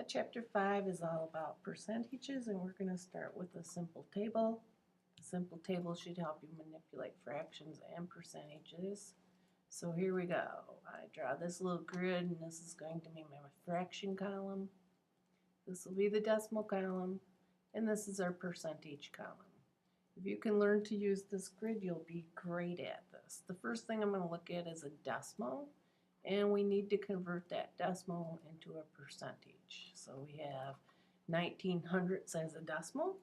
Chapter 5 is all about percentages, and we're going to start with a simple table. A simple table should help you manipulate fractions and percentages. So here we go. I draw this little grid, and this is going to be my fraction column. This will be the decimal column, and this is our percentage column. If you can learn to use this grid, you'll be great at this. The first thing I'm going to look at is a decimal, and we need to convert that decimal into a percentage. So we have 1900ths as a decimal.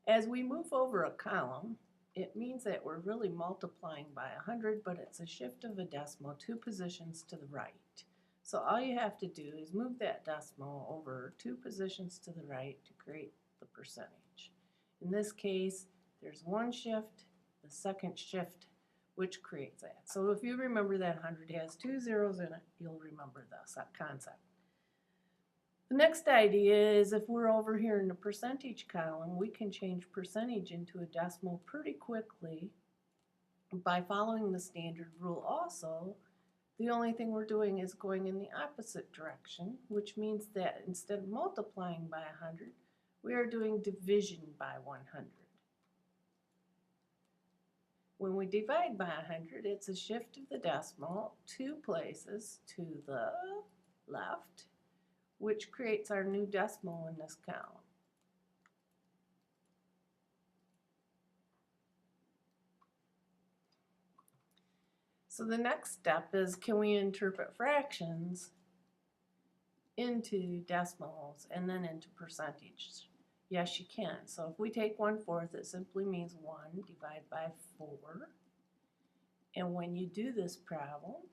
As we move over a column, it means that we're really multiplying by 100, but it's a shift of a decimal 2 positions to the right. So all you have to do is move that decimal over 2 positions to the right to create the percentage. In this case, there's one shift, the second shift, which creates that. So if you remember that 100 has 2 zeros in it, you'll remember this concept. The next idea is if we're over here in the percentage column, we can change percentage into a decimal pretty quickly by following the standard rule also. The only thing we're doing is going in the opposite direction, which means that instead of multiplying by 100, we are doing division by 100. When we divide by 100, it's a shift of the decimal 2 places to the left, which creates our new decimal in this column. So the next step is, can we interpret fractions into decimals and then into percentages? Yes, you can. So if we take 1/4, it simply means 1 divided by 4. And when you do this problem,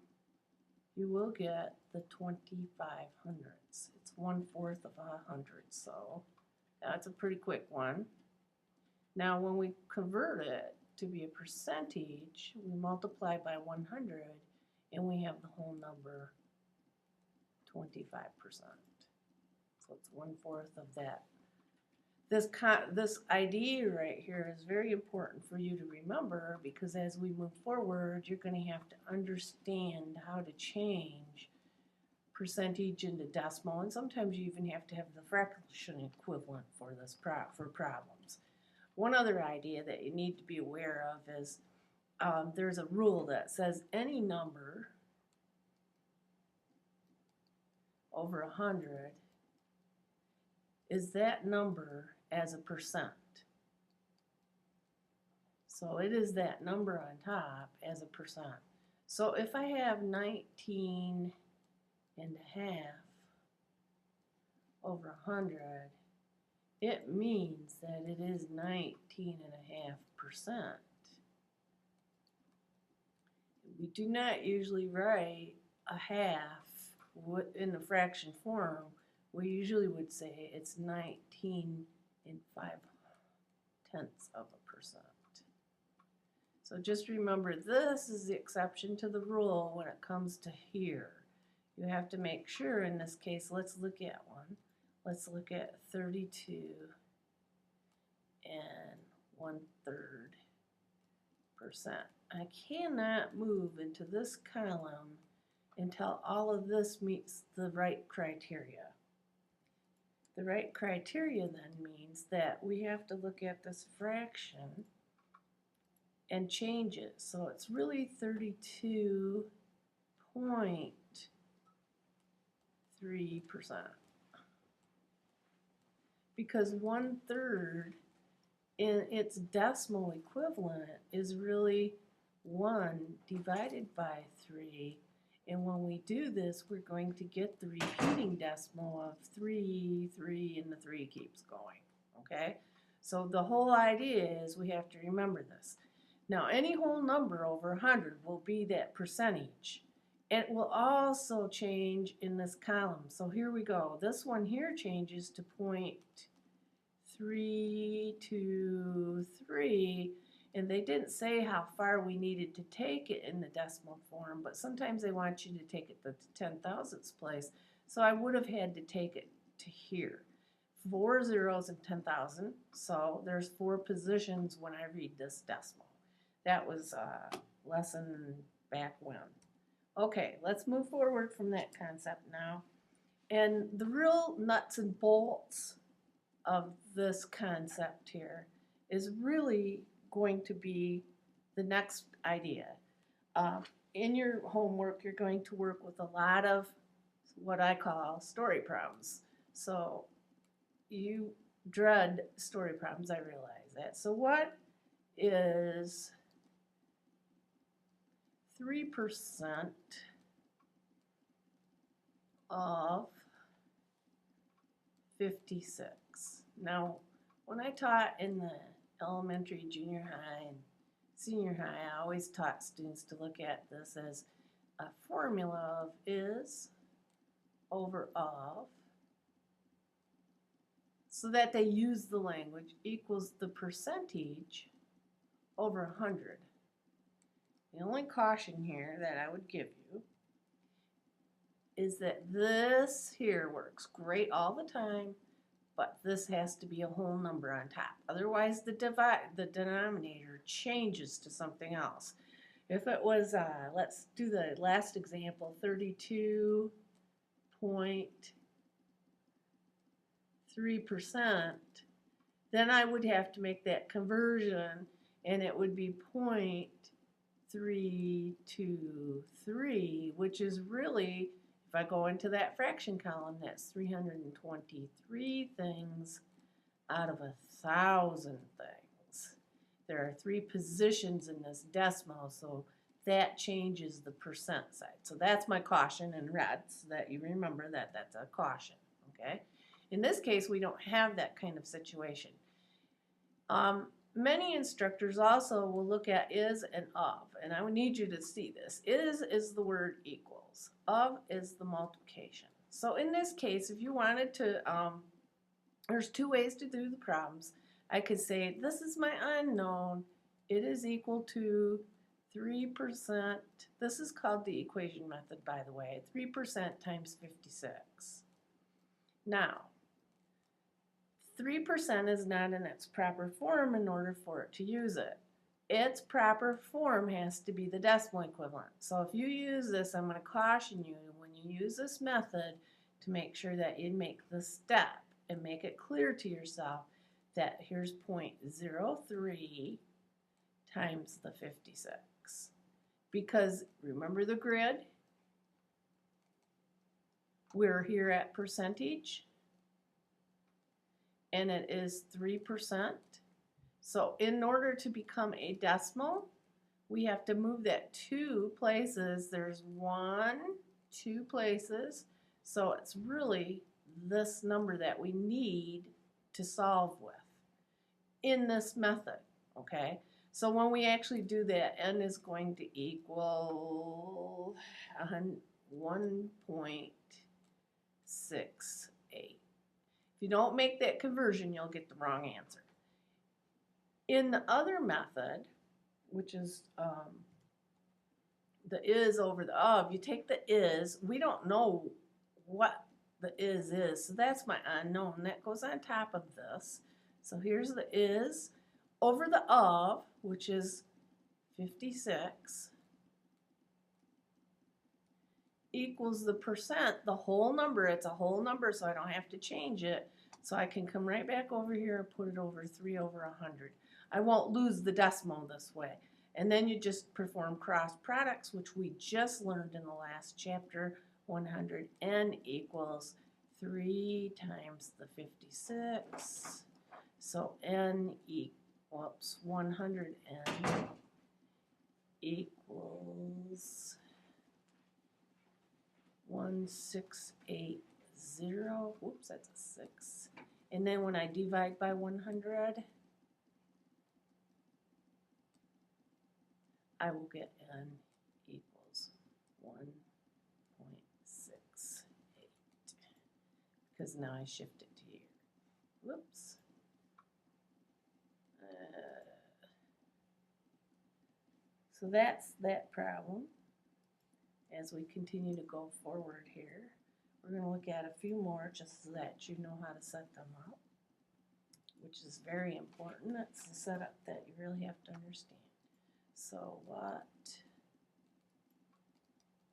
you will get the 2500ths. It's 1/4 of 100, so that's a pretty quick one. Now when we convert it to be a percentage, we multiply by 100 and we have the whole number 25%. So it's 1/4 of that. This idea right here is very important for you to remember, because as we move forward, you're going to have to understand how to change percentage into decimal, and sometimes you even have to have the fraction equivalent for this for problems. One other idea that you need to be aware of is there's a rule that says any number over 100 is that number as a percent. So it is that number on top as a percent. So if I have 19 and a half over 100, it means that it is 19.5%. We do not usually write a half in the fraction form. We usually would say it's 19 5/10%. So just remember, this is the exception to the rule when it comes to here. You have to make sure, in this case, let's look at one. Let's look at 32 and 1/3%. I cannot move into this column until all of this meets the right criteria. The right criteria then means that we have to look at this fraction and change it. So it's really 32.3%. Because 1/3 in its decimal equivalent is really 1 divided by 3. And when we do this, we're going to get the repeating decimal of 3, 3, and the 3 keeps going. Okay? So the whole idea is we have to remember this. Now, any whole number over 100 will be that percentage. It will also change in this column. So here we go. This one here changes to 0.323. And they didn't say how far we needed to take it in the decimal form, but sometimes they want you to take it to the 10,000ths place. So I would have had to take it to here. 4 zeros and 10,000, so there's 4 positions when I read this decimal. That was a lesson back when. Okay, let's move forward from that concept now. And the real nuts and bolts of this concept here is really going to be the next idea. In your homework, you're going to work with a lot of what I call story problems. So you dread story problems, I realize that. So what is 3% of 56? Now, when I taught in the elementary, junior high, and senior high, I always taught students to look at this as a formula of is over of, so that they use the language equals the percentage over 100. The only caution here that I would give you is that this here works great all the time, but this has to be a whole number on top. Otherwise, the denominator changes to something else. If it was, let's do the last example, 32.3%, then I would have to make that conversion, and it would be 0.323, which is really, if I go into that fraction column, that's 323 things out of 1,000 things. There are 3 positions in this decimal, so that changes the percent side. So that's my caution in red, so that you remember that that's a caution, okay? In this case, we don't have that kind of situation. Many instructors also will look at is and of, and I would need you to see this. Is the word equals. Of is the multiplication. So in this case, if you wanted to, there's 2 ways to do the problems. I could say, this is my unknown. It is equal to 3%. This is called the equation method, by the way. 3% times 56. Now, 3% is not in its proper form in order for it to use it. Its proper form has to be the decimal equivalent. So if you use this, I'm going to caution you when you use this method to make sure that you make the step and make it clear to yourself that here's 0.03 times the 56. Because remember the grid? We're here at percentage, and it is 3%. So in order to become a decimal, we have to move that 2 places. There's 1, 2 places. So it's really this number that we need to solve with in this method, okay? So when we actually do that, n is going to equal 1.68. If you don't make that conversion, you'll get the wrong answer. In the other method, which is the is over the of, you take the is. We don't know what the is, so that's my unknown. That goes on top of this. So here's the is over the of, which is 56, equals the percent, the whole number. It's a whole number, so I don't have to change it. So I can come right back over here and put it over 3 over 100. I won't lose the decimal this way. And then you just perform cross products, which we just learned in the last chapter. 100n equals 3 times the 56. So n equals 100n equals 1680. Whoops, that's a 6. And then when I divide by 100, I will get n equals 1.68, because now I shift it to here. Whoops. So that's that problem. As we continue to go forward here, we're going to look at a few more just so that you know how to set them up, which is very important. That's the setup that you really have to understand. So what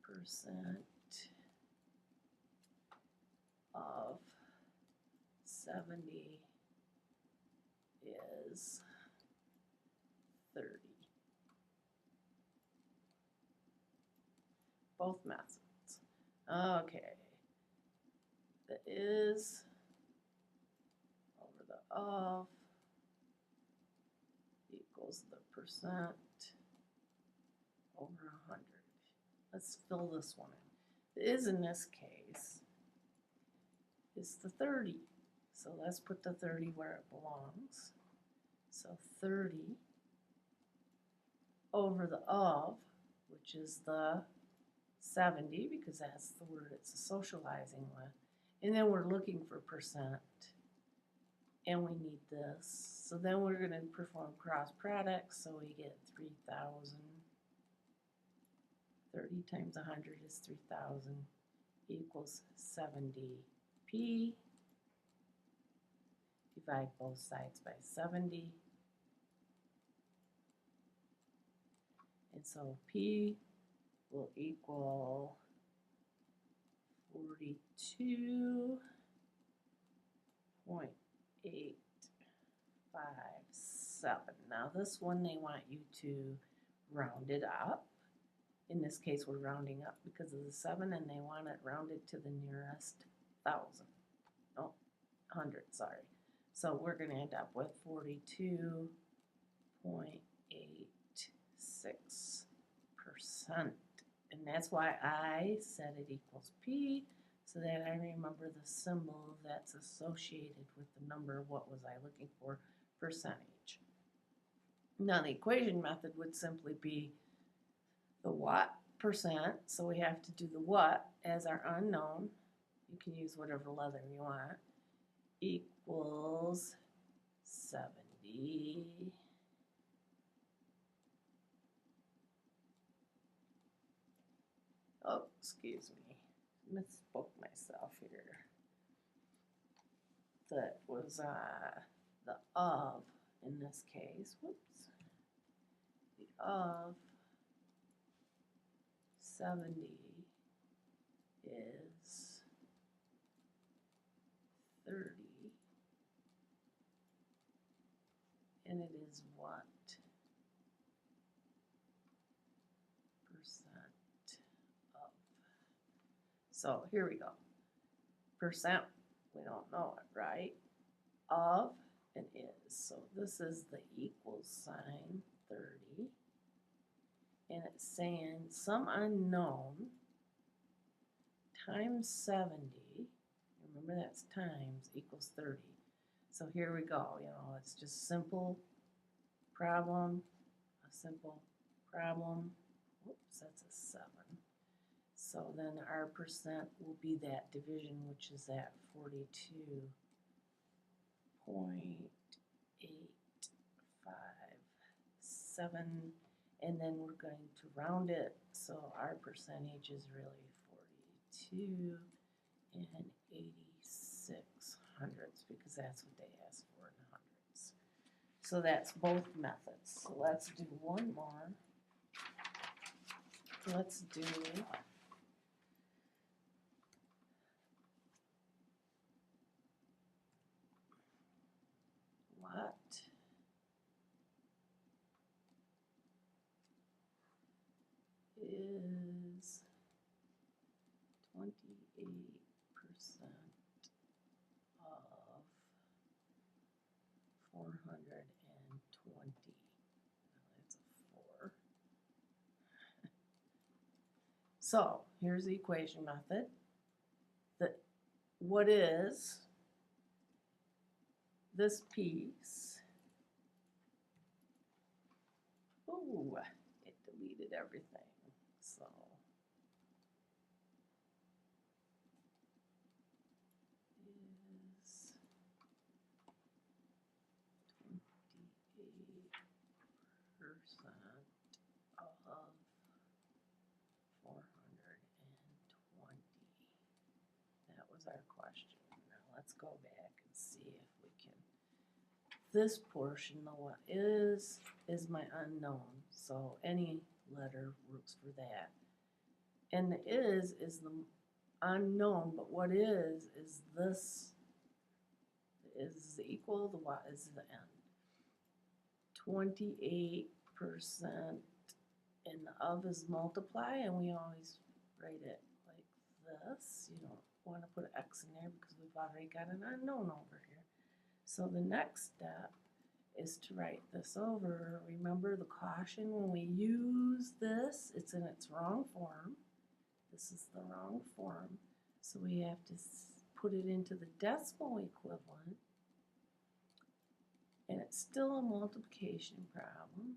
percent 70 is 30. Both methods. Okay. The is over the of equals the percent over 100. Let's fill this one in. The is in this case is the 30. So let's put the 30 where it belongs. So 30 over the of, which is the 70, because that's the word it's socializing with. And then we're looking for percent, and we need this. So then we're going to perform cross products, so we get 3,000. 30 times 100 is 3,000 equals 70p. Divide both sides by 70. And so P will equal 42.857. Now this one they want you to round it up. In this case we're rounding up because of the 7, and they want it rounded to the nearest 1,000. Oh, 100, sorry. So we're going to end up with 42.86%. And that's why I said it equals P, so that I remember the symbol that's associated with the number. What was I looking for? Percentage. Now the equation method would simply be the what percent, so we have to do the what as our unknown. You can use whatever letter you want. Equals 70. Oh, excuse me. Misspoke myself here. That was the of in this case. Whoops. The of 70 is 30. And it is what percent of? So here we go. Percent, we don't know it, right? Of and is. So this is the equal sign, 30. And it's saying some unknown times 70. Remember that's times equals 30. So here we go, you know, it's just simple problem, a simple problem. Whoops, that's a 7. So then our percent will be that division, which is at 42.857. And then we're going to round it, so our percentage is really 42 and 86 hundredths, because that's what they asked for in hundredths. So that's both methods. So let's do one more. Let's do what is 28% of 420. That's a 4. So here's the equation method. What is this piece? Ooh, it deleted everything. So is 28% of 420. That was our question. Now let's go back and see if we can. This portion, the what is my unknown. So any letter works for that. And the is the unknown, but what is this? is equal, the y is the n. 28% and the of is multiply, and we always write it like this. You don't want to put an x in there because we've already got an unknown over here. So the next step is to write this over. Remember the caution when we use this, it's in its wrong form. This is the wrong form. So we have to put it into the decimal equivalent. And it's still a multiplication problem.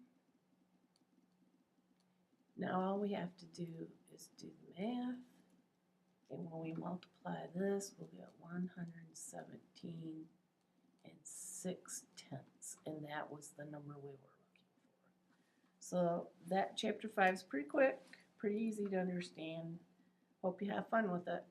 Now all we have to do is do the math. And when we multiply this, we'll get 117 and 6/10. And that was the number we were looking for. So that chapter 5 is pretty quick, pretty easy to understand. Hope you have fun with it.